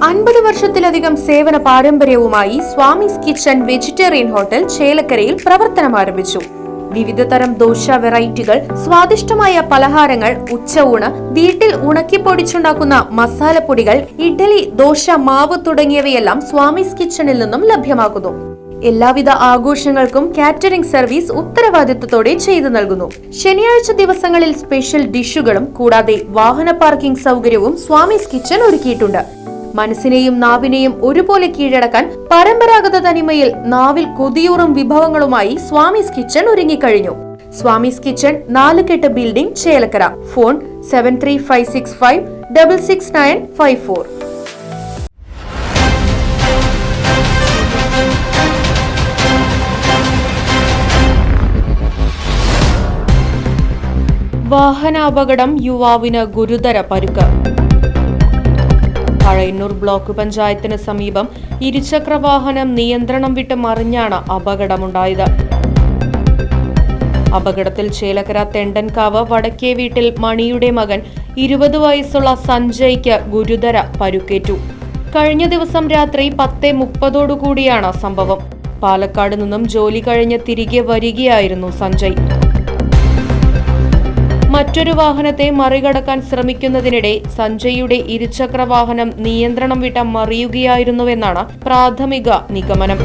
50 വർഷത്തിലധികം സേവന പാരമ്പര്യവുമായി സ്വാമീസ് കിച്ചൺ വെജിറ്റേറിയൻ ഹോട്ടൽ ചേലക്കരയിൽ പ്രവർത്തനം ആരംഭിച്ചു. വിവിധതരം ദോശ വെറൈറ്റികൾ, സ്വാദിഷ്ടമായ പലഹാരങ്ങൾ, ഉച്ചയൂണ്, വീട്ടിൽ ഉണക്കിപ്പൊടിച്ചുണ്ടാക്കുന്ന മസാലപ്പൊടികൾ, ഇഡ്ഡലി, ദോശ മാവ് തുടങ്ങിയവയെല്ലാം സ്വാമീസ് കിച്ചണിൽ നിന്നും ലഭ്യമാക്കുന്നു. എല്ലാവിധ ആഘോഷങ്ങൾക്കും കാറ്ററിംഗ് സർവീസ് ഉത്തരവാദിത്വത്തോടെ ചെയ്തു നൽകുന്നു. ശനിയാഴ്ച ദിവസങ്ങളിൽ സ്പെഷ്യൽ ഡിഷുകളും കൂടാതെ വാഹന പാർക്കിംഗ് സൗകര്യവും സ്വാമീസ് കിച്ചൺ ഒരുക്കിയിട്ടുണ്ട്. മനസ്സിനെയും നാവിനെയും ഒരുപോലെ കീഴടക്കാൻ പരമ്പരാഗത തനിമയിൽ നാവിൽ കൊതിയൂറും വിഭവങ്ങളുമായി സ്വാമീസ് കിച്ചൺ ഒരുങ്ങിക്കഴിഞ്ഞു. Swamy's kitchen 4 building, Chelakkara. Phone 7356566954. വാഹനാപകടം, യുവാവിന് ഗുരുതര പരുക്ക്. പഴയന്നൂർ ബ്ലോക്ക് പഞ്ചായത്തിന് സമീപം ഇരുചക്രവാഹനം നിയന്ത്രണം വിട്ട് മറിഞ്ഞാണ് അപകടമുണ്ടായത്. അപകടത്തിൽ ചേലക്കര തെണ്ടൻകാവ് വടക്കേ വീട്ടിൽ മണിയുടെ മകൻ 20 വയസ്സുള്ള സഞ്ജയ്ക്ക് ഗുരുതര പരുക്കേറ്റു. കഴിഞ്ഞ ദിവസം രാത്രി 10:30 സംഭവം. പാലക്കാട് നിന്നും ജോലി കഴിഞ്ഞ് തിരികെ വരികയായിരുന്നു സഞ്ജയ്. മറ്റൊരു വാഹനത്തെ മറികടക്കാൻ ശ്രമിക്കുന്നതിനിടെ സഞ്ജയുടെ ഇരുചക്ര വാഹനം നിയന്ത്രണം വിട്ട മറിയുകയായിരുന്നുവെന്നാണ് പ്രാഥമിക നിഗമനം.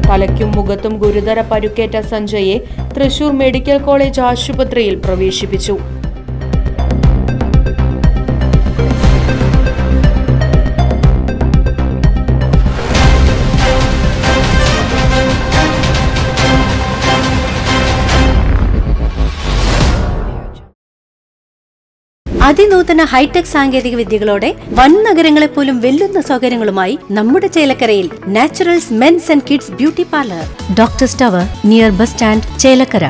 തലയ്ക്കും മുഖത്തും ഗുരുതര പരുക്കേറ്റ സഞ്ജയെ തൃശൂർ മെഡിക്കൽ കോളേജ് ആശുപത്രിയിൽ പ്രവേശിപ്പിച്ചു. അതിനൂതന ഹൈടെക് സാങ്കേതിക വിദ്യകളോടെ വൻ നഗരങ്ങളെ പോലും വെല്ലുന്ന സൗകര്യങ്ങളുമായി നമ്മുടെ ചേലക്കരയിൽ Naturals men's and kids beauty parlour, doctors tower, near bus stand, Chelakkara.